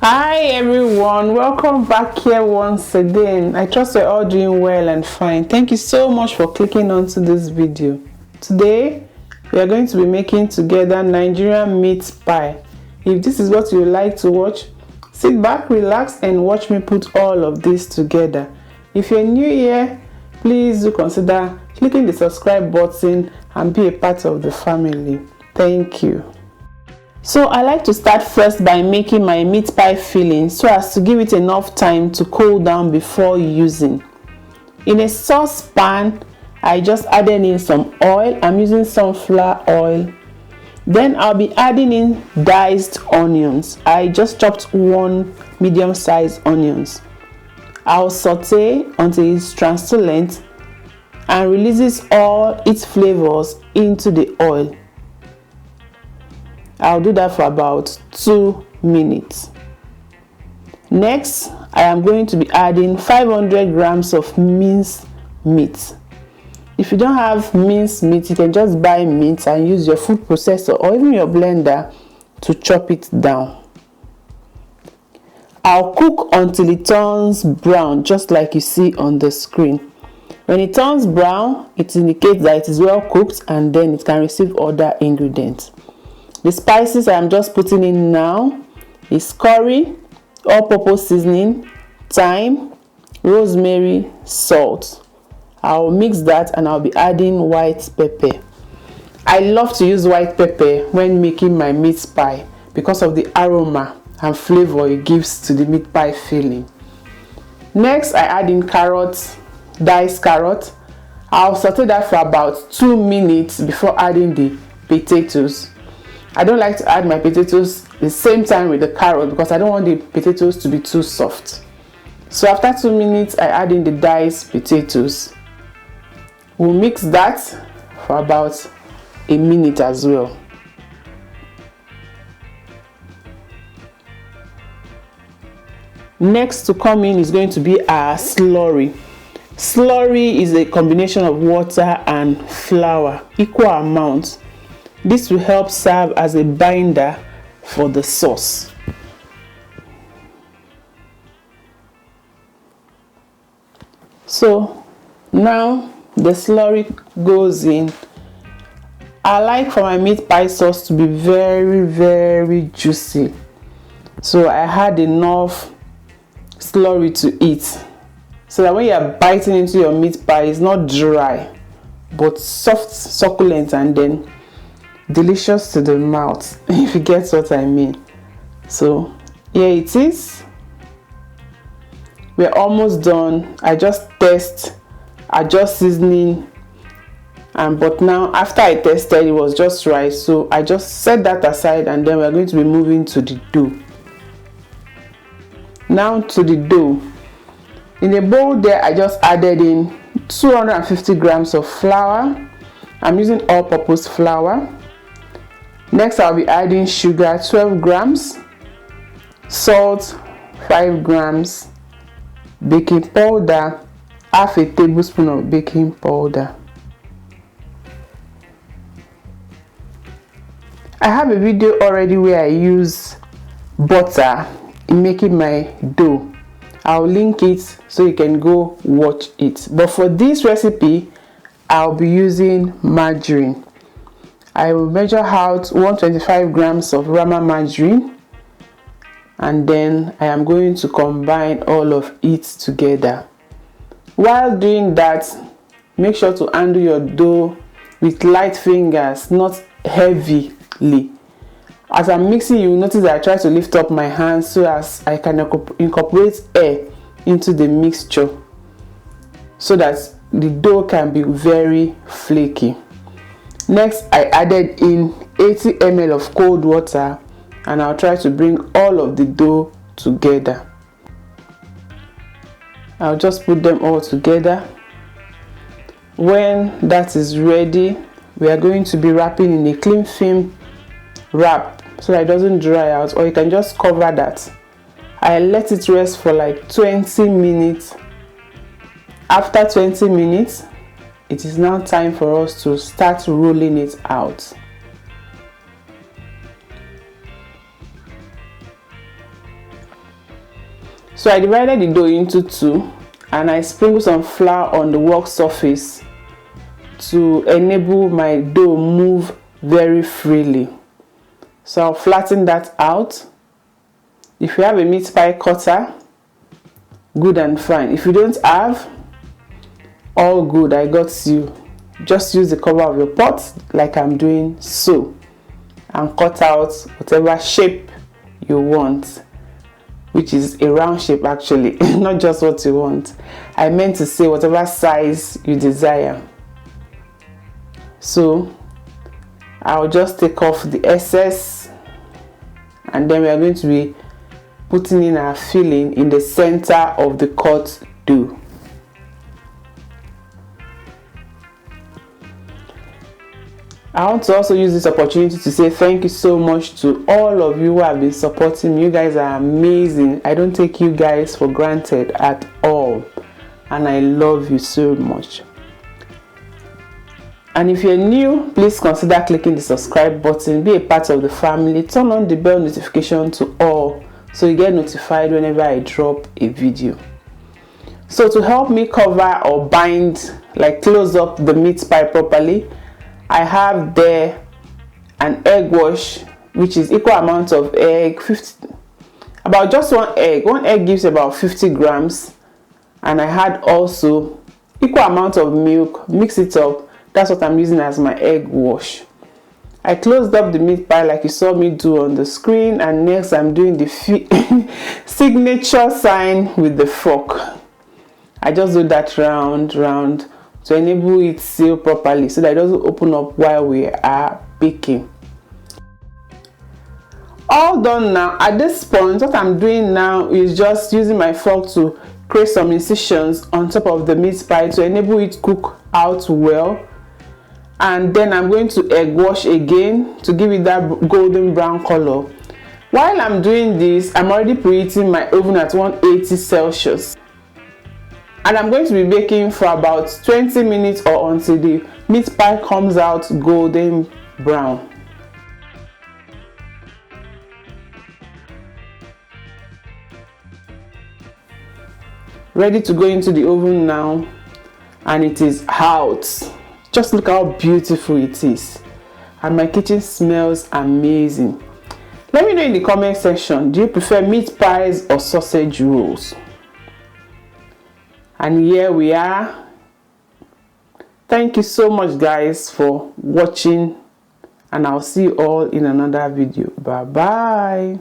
Hi everyone, welcome back here once again. I trust you're all doing well and fine. Thank you so much for clicking onto this video. Today we are going to be making together Nigerian meat pie. If this is what you like to watch, sit back, relax and watch me put all of this together. If you're new here, please do consider clicking the subscribe button and be a part of the family. Thank you. So I like to start first by making my meat pie filling so as to give it enough time to cool down before using. In a saucepan, I just added in some oil. I'm using sunflower oil. Then I'll be adding in diced onions. I just chopped one medium-sized onions. I'll saute until it's translucent and releases all its flavors into the oil. I'll do that for about 2 minutes. Next, I am going to be adding 500 grams of minced meat. If you don't have minced meat, you can just buy meat and use your food processor or even your blender to chop it down. I'll cook until it turns brown, just like you see on the screen. When it turns brown, it indicates that it is well cooked and then it can receive other ingredients. The spices I'm just putting in now is curry, all-purpose seasoning, thyme, rosemary, salt. I'll mix that and I'll be adding white pepper. I love to use white pepper when making my meat pie because of the aroma and flavor it gives to the meat pie filling. Next, I add in carrots, diced carrot. I'll saute that for about 2 minutes before adding the potatoes. I don't like to add my potatoes the same time with the carrot because I don't want the potatoes to be too soft. So after 2 minutes, I add in the diced potatoes. We'll mix that for about a minute as well. Next to come in is going to be our slurry. Slurry is a combination of water and flour, equal amounts. This will help serve as a binder for the sauce. So now the slurry goes in. I like for my meat pie sauce to be very juicy. So I had enough slurry to eat so that when you are biting into your meat pie, it's not dry but soft, succulent, and then delicious to the mouth, if you get what I mean. So here it is. We're almost done. I just adjust seasoning, but now after I tested, it was just right, so I just set that aside and then we're going to be moving to the dough. Now to the dough. In a bowl there, I just added in 250 grams of flour. I'm using all-purpose flour. Next, I'll be adding sugar, 12 grams, salt, 5 grams, baking powder, half a tablespoon of baking powder. I have a video already where I use butter in making my dough. I'll link it so you can go watch it. But for this recipe, I'll be using margarine. I will measure out 125 grams of Rama margarine and then I am going to combine all of it together. While doing that, make sure to handle your dough with light fingers, not heavily. As I'm mixing, you will notice that I try to lift up my hands so as I can incorporate air into the mixture so that the dough can be very flaky. Next, I added in 80 ml of cold water and I'll try to bring all of the dough together. I'll just put them all together. When that is ready, we are going to be wrapping in a cling film wrap so that it doesn't dry out, or you can just cover that. I let it rest for like 20 minutes. After 20 minutes, it is now time for us to start rolling it out. So I divided the dough into two and I sprinkled some flour on the work surface to enable my dough move very freely. So I'll flatten that out. If you have a meat pie cutter, good and fine. If you don't have, all good, I got you. Just use the cover of your pot like I'm doing so and cut out whatever shape you want, which is a round shape actually, not just what you want. I meant to say whatever size you desire. So I'll just take off the excess and then we are going to be putting in our filling in the center of the cut dough. I want to also use this opportunity to say thank you so much to all of you who have been supporting me. You guys are amazing. I don't take you guys for granted at all. And I love you so much. And if you're new, please consider clicking the subscribe button. Be a part of the family. Turn on the bell notification to all so you get notified whenever I drop a video. So to help me cover or bind, like close up the meat pie properly, I have there an egg wash, which is equal amount of egg, about just one egg. One egg gives about 50 grams. And I had also equal amount of milk, mix it up. That's what I'm using as my egg wash. I closed up the meat pie like you saw me do on the screen, and next I'm doing the signature sign with the fork. I just do that round to enable it seal properly so that it doesn't open up while we are baking. All done now. At this point, what I'm doing now is just using my fork to create some incisions on top of the meat pie to enable it to cook out well. And then I'm going to egg wash again to give it that golden brown color. While I'm doing this, I'm already preheating my oven at 180 Celsius. And I'm going to be baking for about 20 minutes or until the meat pie comes out golden brown. Ready to go into the oven now, and it is out. Just look how beautiful it is, and my kitchen smells amazing. Let me know in the comment section, do you prefer meat pies or sausage rolls? And here we are. Thank you so much guys for watching, and I'll see you all in another video. Bye bye.